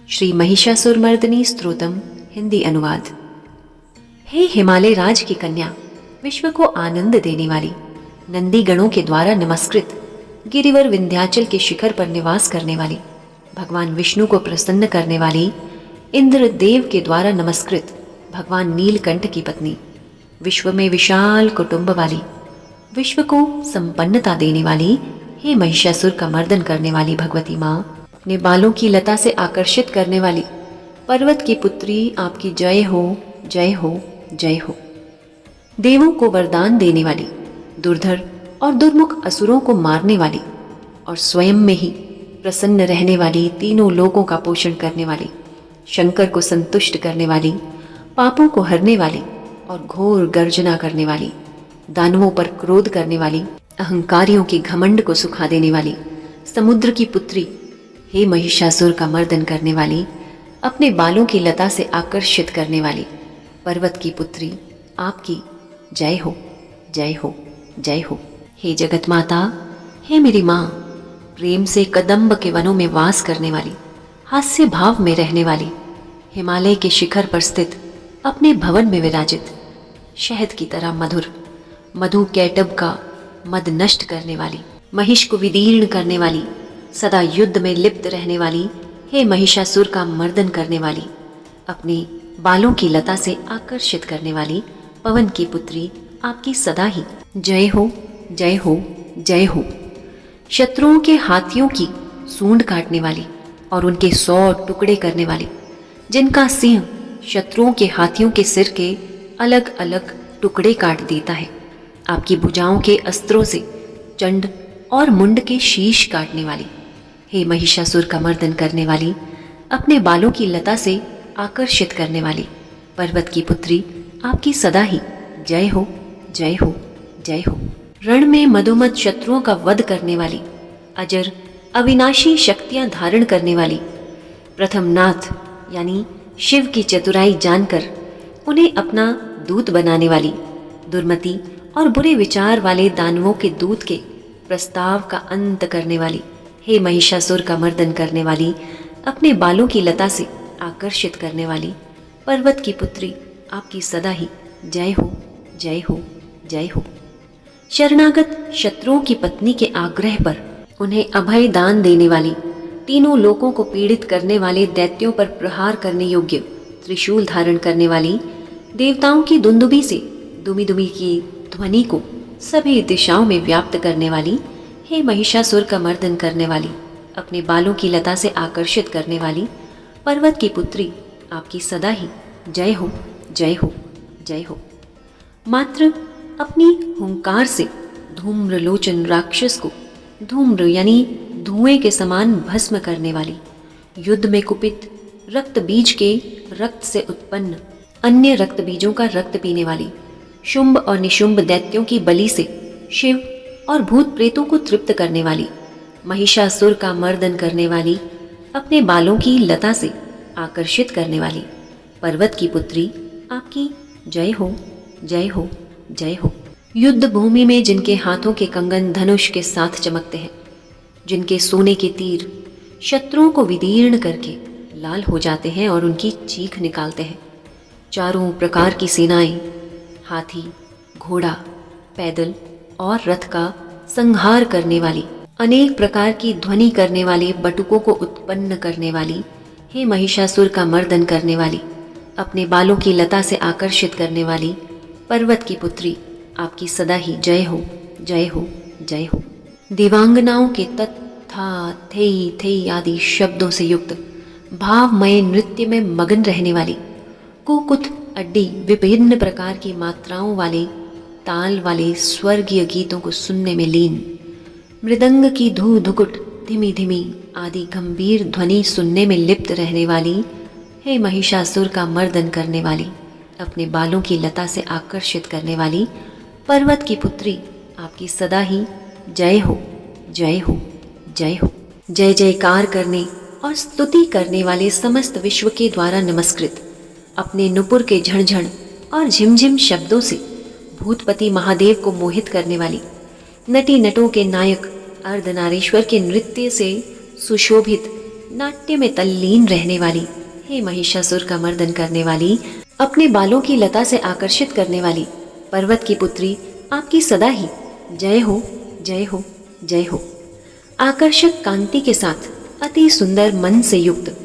श्री महिषासुरमर्दिनी स्तोत्रम हिंदी अनुवाद। हे हिमालय राज की कन्या, विश्व को आनंद देने वाली, नंदी गणों के द्वारा नमस्कृत, गिरिवर विंध्याचल के शिखर पर निवास करने वाली, भगवान विष्णु को प्रसन्न करने वाली, इंद्र देव के द्वारा नमस्कृत, भगवान नीलकंठ की पत्नी, विश्व में विशाल कुटुंब वाली, विश्व को संपन्नता देने वाली, हे महिषासुर का मर्दन करने वाली भगवती माँ, अपने बालों की लता से आकर्षित करने वाली, पर्वत की पुत्री, आपकी जय हो, जय हो, जय हो। देवों को वरदान देने वाली, दुर्धर और दुर्मुख असुरों को मारने वाली और स्वयं में ही प्रसन्न रहने वाली, तीनों लोगों का पोषण करने वाली, शंकर को संतुष्ट करने वाली, पापों को हरने वाली और घोर गर्जना करने वाली, दानवों पर क्रोध करने वाली, अहंकारियों के घमंड को सुखा देने वाली, समुद्र की पुत्री, हे महिषासुर का मर्दन करने वाली, अपने बालों की लता से आकर्षित करने वाली, पर्वत की पुत्री, आपकी जय हो, जय हो, जय हो। हे जगत माता, हे मेरी माँ, प्रेम से कदम्ब के वनों में वास करने वाली, हास्य भाव में रहने वाली, हिमालय के शिखर पर स्थित, अपने भवन में विराजित, शहद की तरह मधुर, मधु कैटब का मद नष्ट करने वाली, महिष को विदीर्ण करने वाली, सदा युद्ध में लिप्त रहने वाली, हे महिषासुर का मर्दन करने वाली, अपने बालों की लता से आकर्षित करने वाली, पवन की पुत्री, आपकी सदा ही जय हो, जय हो, जय हो। शत्रुओं के हाथियों की सूंड काटने वाली और उनके 100 टुकड़े करने वाली, जिनका सिंह शत्रुओं के हाथियों के सिर के अलग अलग टुकड़े काट देता है, आपकी भुजाओं के अस्त्रों से चंड और मुंड के शीश काटने वाली, हे महिषासुर का मर्दन करने वाली, अपने बालों की लता से आकर्षित करने वाली, पर्वत की पुत्री, आपकी सदा ही जय हो, जय हो, जय हो। रण में मधुमत शत्रुओं का वध करने वाली, अजर अविनाशी शक्तियां धारण करने वाली, प्रथम नाथ यानी शिव की चतुराई जानकर उन्हें अपना दूत बनाने वाली, दुर्मति और बुरे विचार वाले दानवों के दूत के प्रस्ताव का अंत करने वाली, हे महिषासुर का मर्दन करने वाली, अपने बालों की लता से आकर्षित करने वाली, पर्वत की पुत्री, आपकी सदा ही जय हो, जय हो, जय हो। शरणागत शत्रुओं की पत्नी के आग्रह पर उन्हें अभय दान देने वाली, तीनों लोकों को पीड़ित करने वाले दैत्यों पर प्रहार करने योग्य त्रिशूल धारण करने वाली, देवताओं की दुंदुबी से दुमी दुमी की ध्वनि को सभी दिशाओं में व्याप्त करने वाली, हे महिषासुर का मर्दन करने वाली, अपने बालों की लता से आकर्षित करने वाली, पर्वत की पुत्री, आपकी सदा ही जय हो, जय हो, जय हो। मात्र अपनी हुंकार से धूम्रलोचन राक्षस को धूम्र यानी धुएं के समान भस्म करने वाली, युद्ध में कुपित रक्त बीज के रक्त से उत्पन्न अन्य रक्त बीजों का रक्त पीने वाली, शुंभ और निशुंभ दैत्यों की बलि से शिव और भूत प्रेतों को तृप्त करने वाली, महिषासुर का मर्दन करने वाली, अपने बालों की लता से आकर्षित करने वाली, पर्वत की पुत्री, आपकी जय हो, जय हो, जय हो। युद्ध भूमि में जिनके हाथों के कंगन धनुष के साथ चमकते हैं, जिनके सोने के तीर शत्रुओं को विदीर्ण करके लाल हो जाते हैं और उनकी चीख निकालते हैं, चारों प्रकार की सेनाएं, हाथी, घोड़ा, पैदल और रथ का संहार करने वाली, अनेक प्रकार की ध्वनि करने वाली, बटुकों को उत्पन्न करने वाली, हे महिषासुर का मर्दन करने वाली, अपने बालों की लता से आकर्षित करने वाली, पर्वत की पुत्री, आपकी सदा ही जय हो, जय हो, जय हो। देवांगनाओं के तत्था थेई थेई आदि शब्दों से युक्त भावमय नृत्य में मगन रहने वाली, कुकुत अड्डी विभिन्न प्रकार की मात्राओं वाले ताल वाले स्वर्गीय गीतों को सुनने में लीन, मृदंग की धू धुकुट धीमी धीमी आदि गंभीर ध्वनि सुनने में लिप्त रहने वाली, हे महिषासुर का मर्दन करने वाली, अपने बालों की लता से आकर्षित करने वाली, पर्वत की पुत्री, आपकी सदा ही जय हो, जय हो, जय हो। जय जयकार करने और स्तुति करने वाले समस्त विश्व के द्वारा नमस्कृत, अपने नुपुर के झणझण और झिमझिम शब्दों से भूतपति महादेव को मोहित करने वाली, नटी नटों के नायक अर्धनारीश्वर के नृत्य से सुशोभित नाट्य में तल्लीन रहने वाली, हे महिषासुर का मर्दन करने वाली, अपने बालों की लता से आकर्षित करने वाली, पर्वत की पुत्री, आपकी सदा ही जय हो, जय हो, जय हो। आकर्षक कांति के साथ अति सुंदर मन से युक्त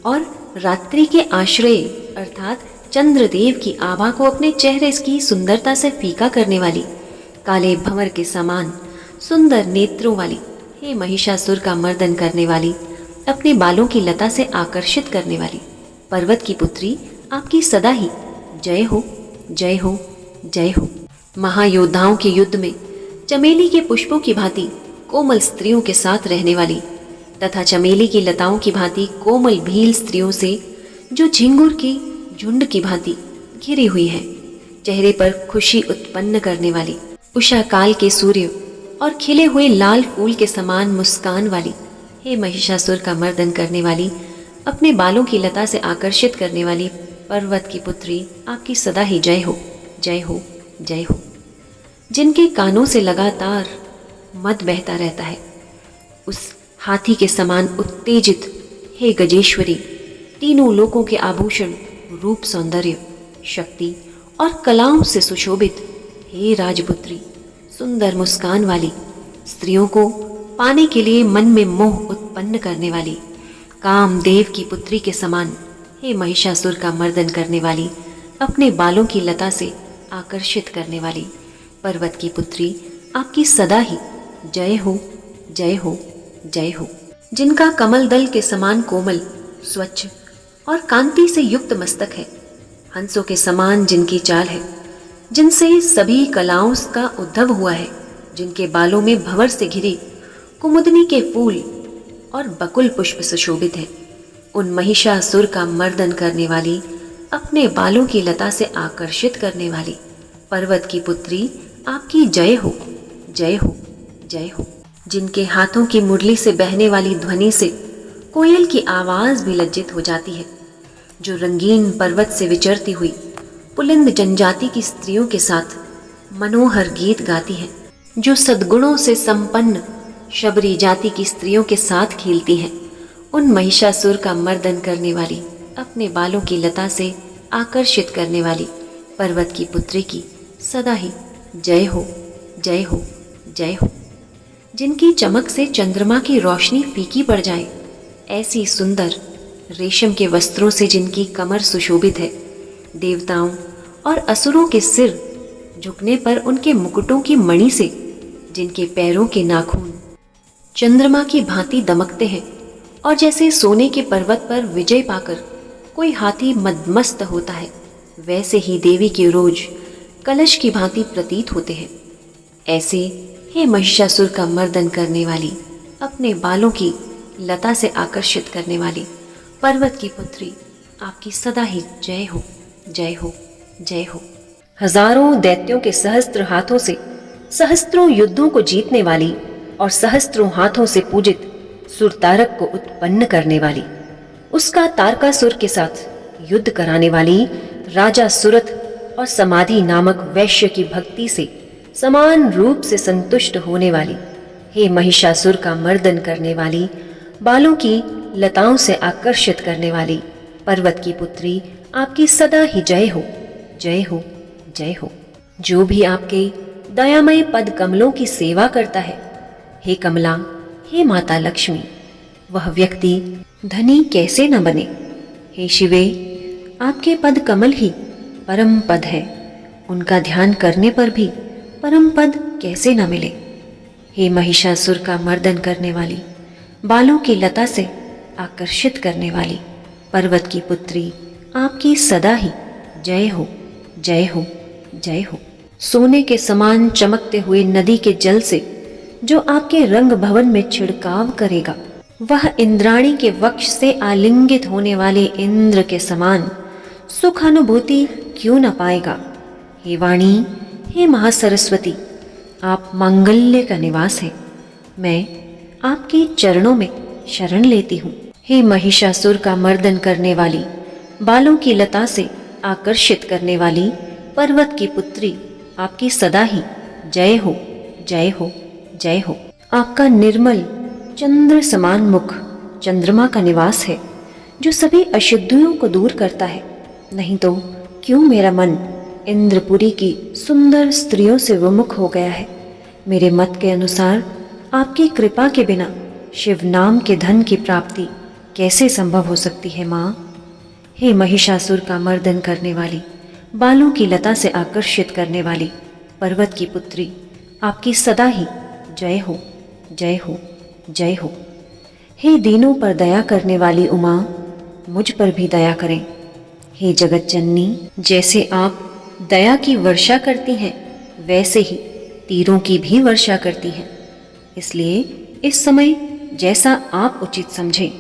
और रात्रि के आश्रय अर्थात चंद्रदेव की आभा को अपने चेहरे की सुंदरता से फीका करने वाली, काले भंवर के समान सुंदर नेत्रों वाली, हे महिषासुर का मर्दन करने वाली, अपने बालों की लता से आकर्षित करने वाली, पर्वत की पुत्री, आपकी सदा ही जय हो, जय हो, जय हो। महायोद्धाओं के युद्ध में चमेली के पुष्पों की भांति कोमल स्त्रियों के साथ रहने वाली तथा चमेली की लताओं की भांति कोमल भील स्त्रियों से जो झिंगुर की झुंड की भांति घिरी हुई है, चेहरे पर खुशी उत्पन्न करने वाली, उषा काल के सूर्य और खिले हुए लाल फूल के समान मुस्कान वाली, हे महिषासुर का मर्दन करने वाली, अपने बालों की लता से आकर्षित करने वाली, पर्वत की पुत्री, आपकी सदा ही जय हो, जय हो, जय हो। जिनके कानों से लगातार मद बहता रहता है, उस हाथी के समान उत्तेजित, हे गजेश्वरी, तीनों लोकों के आभूषण, रूप, सौंदर्य, शक्ति और कलाओं से सुशोभित, हे राजपुत्री, सुंदर मुस्कान वाली, स्त्रियों को पाने के लिए मन में मोह उत्पन्न करने वाली, कामदेव की पुत्री के समान, हे महिषासुर का मर्दन करने वाली, अपने बालों की लता से आकर्षित करने वाली, पर्वत की पुत्री, आपकी सदा ही जय हो, जय हो, जय हो। जिनका कमल दल के समान कोमल, स्वच्छ और कांति से युक्त मस्तक है, हंसों के समान जिनकी चाल है, जिनसे सभी कलाओं का उद्भव हुआ है, जिनके बालों में भंवर से घिरे कुमुदनी के फूल और बकुल पुष्प सुशोभित है, उन महिषासुर का मर्दन करने वाली, अपने बालों की लता से आकर्षित करने वाली, पर्वत की पुत्री, आपकी जय हो, जय हो, जय हो। जिनके हाथों की मुरली से बहने वाली ध्वनि से कोयल की आवाज भी लज्जित हो जाती है, जो रंगीन पर्वत से विचरती हुई पुलिंद जनजाति की स्त्रियों के साथ मनोहर गीत गाती है, जो सद्गुणों से संपन्न शबरी जाति की स्त्रियों के साथ खेलती हैं, उन महिषासुर का मर्दन करने वाली, अपने बालों की लता से आकर्षित करने वाली, पर्वत की पुत्री की सदा ही जय हो, जय हो, जय हो। जिनकी चमक से चंद्रमा की रोशनी फीकी पड़ जाए, ऐसी सुंदर रेशम के वस्त्रों से जिनकी कमर सुशोभित है, देवताओं और असुरों के सिर झुकने पर उनके मुकुटों की मणि से जिनके पैरों के नाखून चंद्रमा की भांति दमकते हैं, और जैसे सोने के पर्वत पर विजय पाकर कोई हाथी मदमस्त होता है, वैसे ही देवी के रोज कलश की भांति प्रतीत होते हैं। ऐसे हे महिषासुर का मर्दन करने वाली, अपने बालों की लता से आकर्षित करने वाली, पर्वत की पुत्री, आपकी सदा ही जय हो, जय हो, जय हो। हजारों दैत्यों के सहस्त्र हाथों से सहस्त्रों युद्धों को जीतने वाली और सहस्त्रों हाथों से पूजित सुरतारक को उत्पन्न करने वाली, उसका तारकासुर के साथ युद्ध कराने वाली, राजा सुरथ और समाधि नामक वैश्य की भक्ति से समान रूप से संतुष्ट होने वाली, हे महिषासुर का मर्दन करने वाली, बालों की लताओं से आकर्षित करने वाली, पर्वत की पुत्री, आपकी सदा ही जय हो, जय हो, जय हो। जो भी आपके दयामय पद कमलों की सेवा करता है, हे कमला, हे माता लक्ष्मी, वह व्यक्ति धनी कैसे न बने। हे शिवे, आपके पद कमल ही परम पद है, उनका ध्यान करने पर भी परम पद कैसे न मिले। हे महिषासुर का मर्दन करने वाली, बालों की लता से आकर्षित करने वाली, पर्वत की पुत्री, आपकी सदा ही जय हो, जय हो, जय हो। सोने के समान चमकते हुए नदी के जल से जो आपके रंग भवन में छिड़काव करेगा, वह इंद्राणी के वक्ष से आलिंगित होने वाले इंद्र के समान सुख अनुभूति क्यों न पाएगा। हे वाणी, हे महासरस्वती, आप मांगल्य का निवास है, मैं आपके चरणों में शरण लेती हूँ। हे महिषासुर का मर्दन करने वाली, बालों की लता से आकर्षित करने वाली, पर्वत की पुत्री, आपकी सदा ही जय हो, जय हो, जय हो। आपका निर्मल चंद्र समान मुख चंद्रमा का निवास है जो सभी अशुद्धियों को दूर करता है। नहीं तो क्यों मेरा मन इंद्रपुरी की सुंदर स्त्रियों से विमुख हो गया है। मेरे मत के अनुसार आपकी कृपा के बिना शिव नाम के धन की प्राप्ति कैसे संभव हो सकती है माँ। हे महिषासुर का मर्दन करने वाली, बालों की लता से आकर्षित करने वाली पर्वत की पुत्री, आपकी सदा ही जय हो, जय हो, जय हो। हे दीनों पर दया करने वाली उमा, मुझ पर भी दया करें। हे जगत जननी, जैसे आप दया की वर्षा करती हैं वैसे ही तीरों की भी वर्षा करती हैं। इसलिए इस समय जैसा आप उचित समझें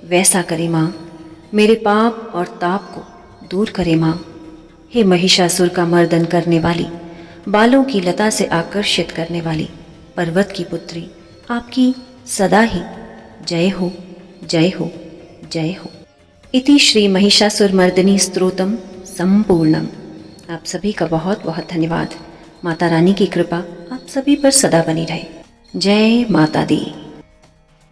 वैसा करें माँ। मेरे पाप और ताप को दूर करे माँ। हे महिषासुर का मर्दन करने वाली, बालों की लता से आकर्षित करने वाली पर्वत की पुत्री, आपकी सदा ही जय हो, जय हो, जय हो। इति श्री महिषासुर मर्दिनी स्तोत्रम संपूर्णम। आप सभी का बहुत बहुत धन्यवाद। माता रानी की कृपा आप सभी पर सदा बनी रहे। जय माता दी।